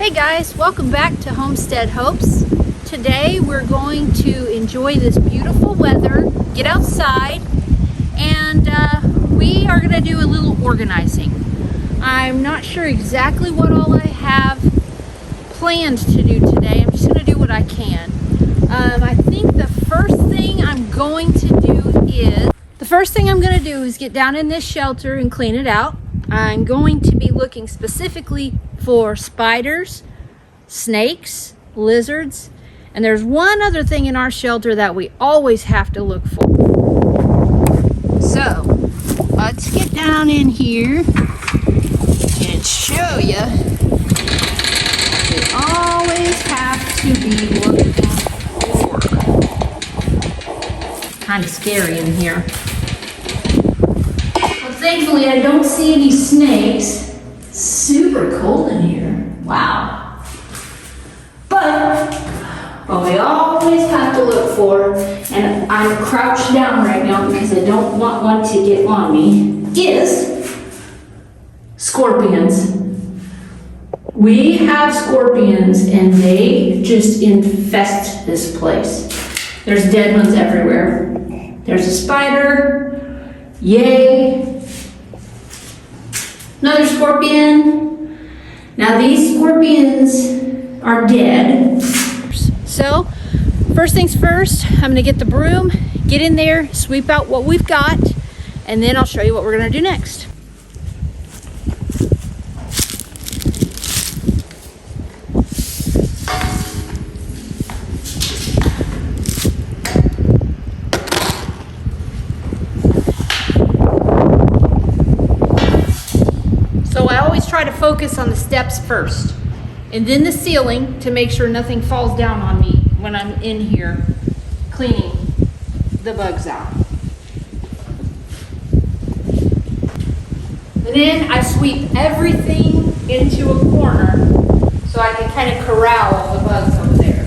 Hey guys, welcome back to Homestead Hopes. Today we're going to enjoy this beautiful weather, get outside, and we are going to do a little organizing. I'm not sure exactly what all I have planned to do today. I'm just going to do what I can. I think the first thing I'm going to do is get down in this shelter and clean it out. I'm going to be looking specifically for spiders, snakes, lizards, and there's one other thing in our shelter that we always have to look for. So let's get down in here and show you. We always have to be looking for. Kind of scary in here. Well, thankfully I don't see any snakes. Super cold in here. Wow. But what we always have to look for, and I'm crouched down right now because I don't want one to get on me, is scorpions. We have scorpions and they just infest this place. There's dead ones everywhere. There's a spider. Yay. Another scorpion. Now these scorpions are dead. So, first things first, I'm gonna get the broom, get in there, sweep out what we've got, and then I'll show you what we're gonna do next. So I always try to focus on the steps first, and then the ceiling to make sure nothing falls down on me when I'm in here cleaning the bugs out. And then I sweep everything into a corner so I can kind of corral all the bugs over there.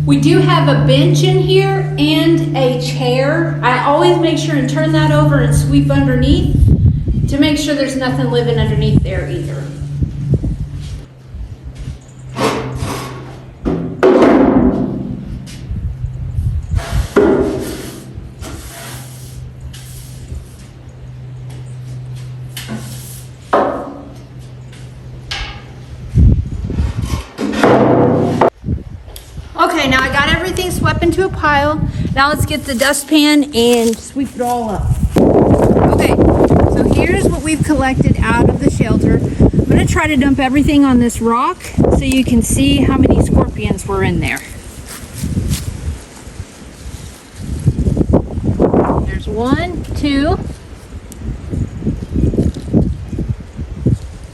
We do have a bench in here and a chair. I always make sure and turn that over and sweep underneath to make sure there's nothing living underneath there either. Okay, now I got everything swept into a pile. Now let's get the dustpan and sweep it all up. Okay, so here's what we've collected out of the shelter. I'm gonna try to dump everything on this rock so you can see how many scorpions were in there. There's 1, 2,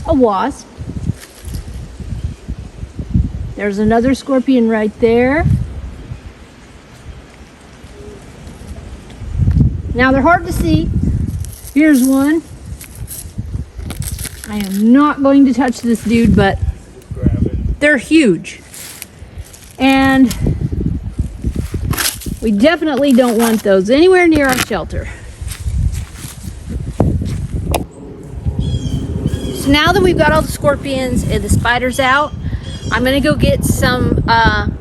a wasp. There's another scorpion right there. Now they're hard to see. Here's one. I am not going to touch this dude, but they're huge. And we definitely don't want those anywhere near our shelter. So now that we've got all the scorpions and the spiders out, I'm gonna go get some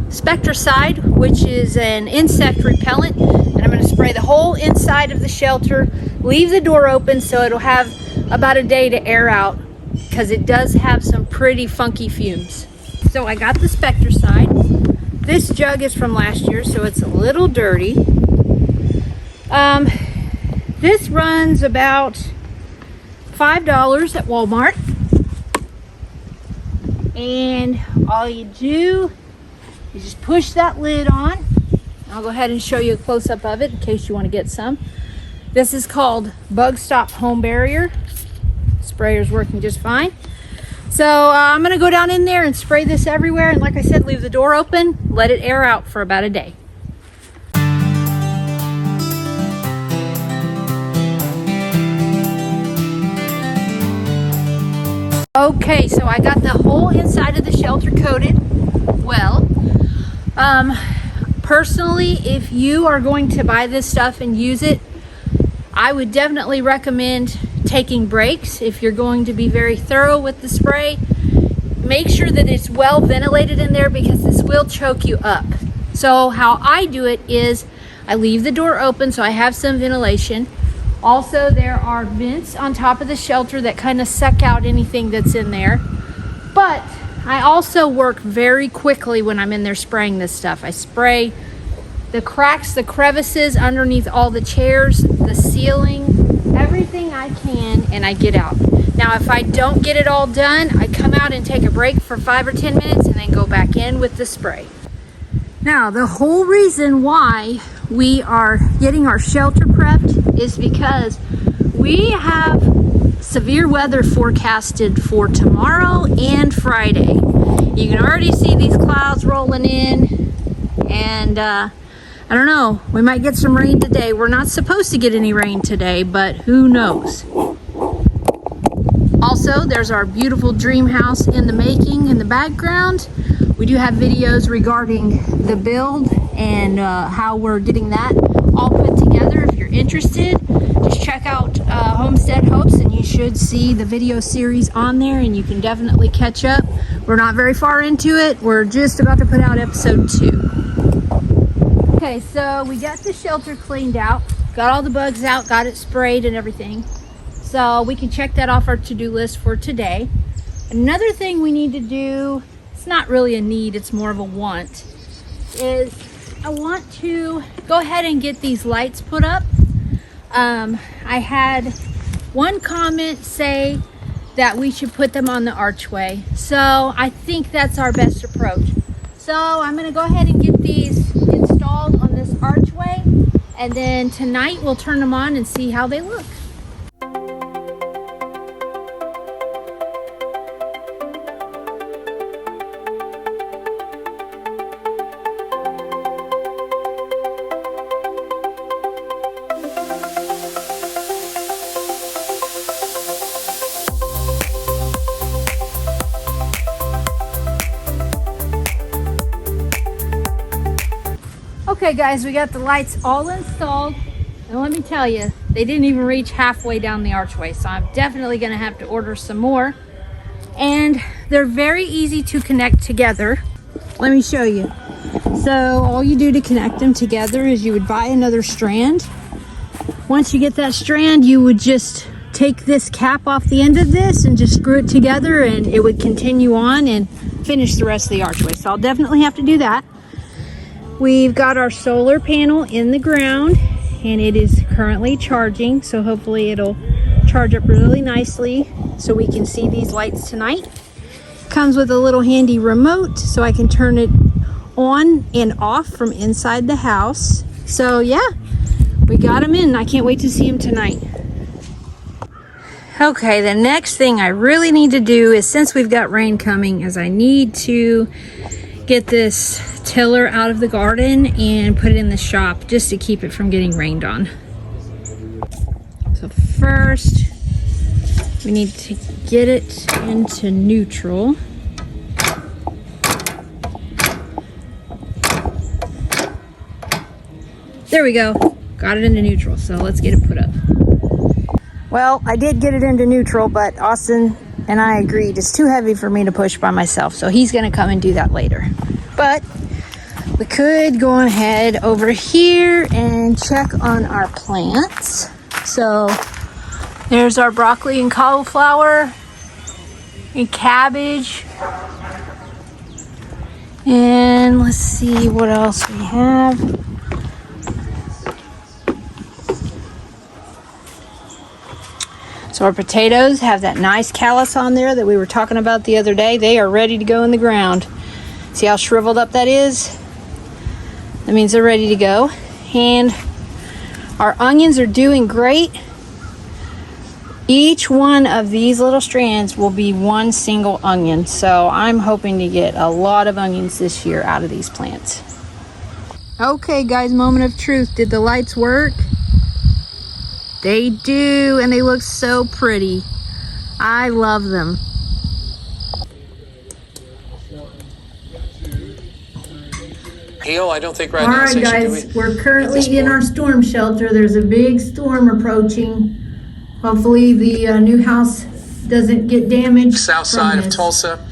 Spectricide, which is an insect repellent, and I'm gonna spray the whole inside of the shelter, leave the door open so it'll have about a day to air out because it does have some pretty funky fumes. So I got the Spectricide. This jug is from last year, so it's a little dirty. This runs about $5 at Walmart. And all you do is just push that lid on. I'll go ahead and show you a close-up of it in case you want to get some. This is called Bug Stop Home Barrier. Sprayer's working just fine. So I'm gonna go down in there and spray this everywhere, and like I said, leave the door open, let it air out for about a day. Okay, so I got the whole inside of the shelter coated. Well, personally, if you are going to buy this stuff and use it, I would definitely recommend taking breaks if you're going to be very thorough with the spray. make sure that it's well ventilated in there because this will choke you up. So how I do it is I leave the door open so I have some ventilation. Also, there are vents on top of the shelter that kind of suck out anything that's in there. But I also work very quickly when I'm in there spraying this stuff. I spray the cracks, the crevices underneath all the chairs, the ceiling, everything I can, and I get out. Now, if I don't get it all done, I come out and take a break for 5 or 10 minutes and then go back in with the spray. Now, the whole reason why we are getting our shelter prepped is because we have severe weather forecasted for tomorrow and Friday. You can already see these clouds rolling in, and I don't know, we might get some rain today. We're not supposed to get any rain today, but who knows? Also, there's our beautiful dream house in the making in the background. We do have videos regarding the build and how we're getting that all put together. If you're interested, just check out Homestead Hopes and you should see the video series on there, and you can definitely catch up. We're not very far into it. We're just about to put out episode 2. Okay, so we got the shelter cleaned out, got all the bugs out, got it sprayed and everything. So we can check that off our to-do list for today. Another thing we need to do, it's not really a need, it's more of a want, is I want to go ahead and get these lights put up. I had one comment say that we should put them on the archway. So I think that's our best approach. So I'm gonna go ahead and get these installed on this archway, and then tonight we'll turn them on and see how they look. Okay guys, we got the lights all installed, and let me tell you, they didn't even reach halfway down the archway, so I'm definitely gonna have to order some more. And they're very easy to connect together. Let me show you. So all you do to connect them together is you would buy another strand. Once you get that strand, you would just take this cap off the end of this and just screw it together, and it would continue on and finish the rest of the archway. So I'll definitely have to do that. We've got our solar panel in the ground, and it is currently charging, so hopefully it'll charge up really nicely so we can see these lights tonight. Comes with a little handy remote so I can turn it on and off from inside the house. So yeah, we got them in. I can't wait to see them tonight. Okay, the next thing I really need to do is, since we've got rain coming, is I need to get this tiller out of the garden and put it in the shop just to keep it from getting rained on. So first we need to get it into neutral. There we go, got it into neutral. So let's get it put up. Well, I did get it into neutral, but Austin and I agreed it's too heavy for me to push by myself, so he's gonna come and do that later. But we could go ahead over here and check on our plants. So there's our broccoli and cauliflower and cabbage. And let's see what else we have. So our potatoes have that nice callus on there that we were talking about the other day. They are ready to go in the ground. See how shriveled up that is? That means they're ready to go. And our onions are doing great. Each one of these little strands will be one single onion. So I'm hoping to get a lot of onions this year out of these plants. Okay guys, moment of truth. Did the lights work? They do, and they look so pretty. I love them. Hail, I don't think right now. now. All right, guys, we're currently in our storm shelter. There's a big storm approaching. Hopefully the new house doesn't get damaged. South side of Tulsa.